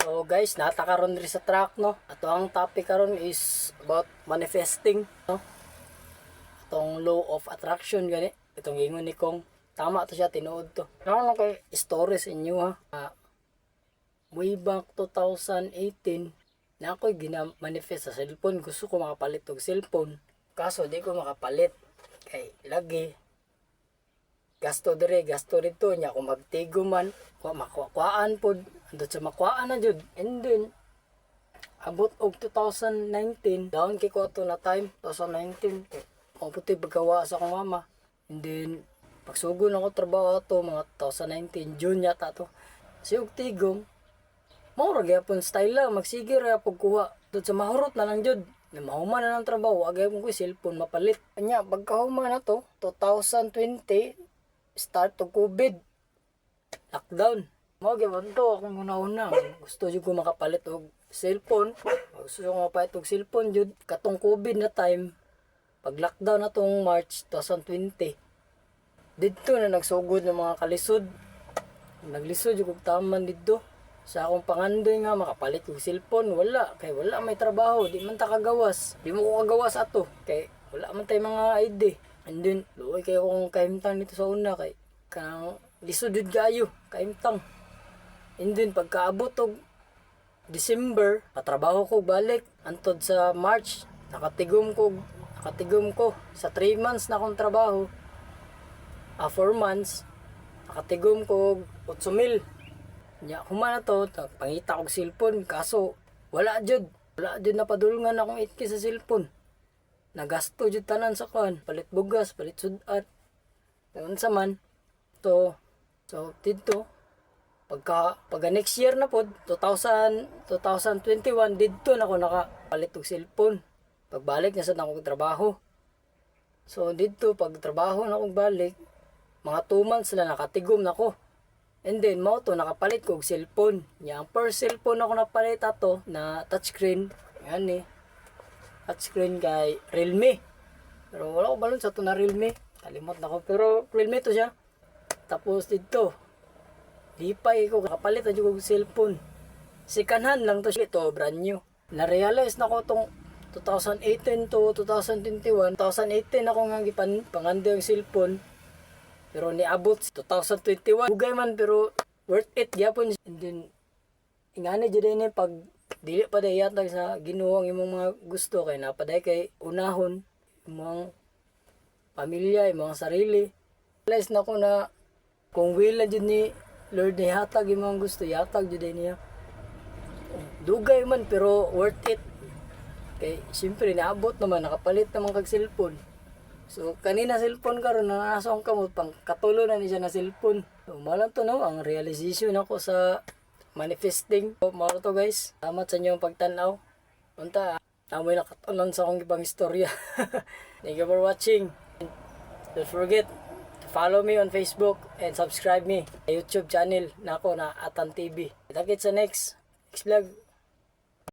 So guys, nata karon diri sa track no. Ato ang topic karon is about manifesting no. Atong law of attraction gani. Itong ingon ni Kong tama to siya tinuod to. Ano lang kay stories inyo ha. Way back 2018 na ako'y gina-manifest sa cellphone. Gusto ko makapalit og cellphone. Kaso di ko makapalit. Kay lagi gasto dire, gasto dito nya kung magtigo man, makuhaan pod, andot sa makuhaan na jud. And then abot og 2019, down kay ko ato na time 2019. Maputi pagkawa sa akong mama. And then pagsugod ako trabaho ato mga 2019 June yata to. Si og tigom mao ra gyapon style lang magsige ra pagkuha dud sa mahurot na lang jud. Na mahuman na ng trabaho, agay ko cellphone mapalit. Kanya pagkahuman na to 2020 start to COVID. Lockdown. Mao gyapon to akong una-una. Gusto jud ko makapalit og cellphone. Gusto ko mapalit og cellphone jud katong COVID na time. Pag lockdown na tong March 2020. Dito na nagsugod ng mga kalisod. Naglisod jud kog taman dito. Sa akong pangandoy nga makapalit og cellphone, wala kay wala may trabaho, di man ta kagawas. Di mo ko kagawas ato kay wala man tay mga ID. And then, luoy kayo kong kaimtang dito sa una kay kanang lisudod kayo, kaimtang. And then, pagkaabot og December, patrabaho ko balik. Antod sa March, nakatigom ko sa 3 months na akong trabaho. 4 months, nakatigom ko 8,000. Nya, humana to, pangita kong cellphone, kaso wala jud napadulungan akong 8K sa cellphone. Nagasto jud tanan sa kan, palit bugas, palit sudat. Unsa man to. So dito pagka next year na pod 2021 didto na ko nakapalit og cellphone. Pagbalik na sa akong trabaho. So dito pag trabaho na akong balik, mga 2 months na nakatigom na ko. And then mao to nakapalit ko og cellphone. Nya ang first cellphone ako napalit ato na touchscreen. Yan eh. Touchscreen kay Realme. Pero wala ko balon sa to na Realme. Kalimot na ko. Pero Realme to siya. Tapos dito. Lipay ko. Kapalit na yung cellphone. Second hand lang to siya. Ito brand new. Na-realize na ko tong 2018 to 2021. 2018 ako nga panganda yung cellphone. Pero niabot 2021. Bugay man pero worth it gyapon. And then ingani jud ni pag dili pa day yatag sa Ginoo ang imong mga gusto kay napaday kay unahon imong pamilya, imong sarili. Realize na ko na kung will jud ni Lord ni hatag imong gusto, yatag jud niya. Dugay man pero worth it. Kay siyempre naabot naman nakapalit naman kag cellphone. So kanina cellphone karon na nasong kamot pang katulo na ni siya na cellphone. So malang to no ang realization ako sa manifesting. So, maro to guys. Salamat sa inyong pagtanaw. Unta, amoy nakatunan sa akong ibang istorya. Thank you for watching. Don't forget to follow me on Facebook and subscribe me sa YouTube channel na ako na Atan TV. Kita-kits sa next vlog.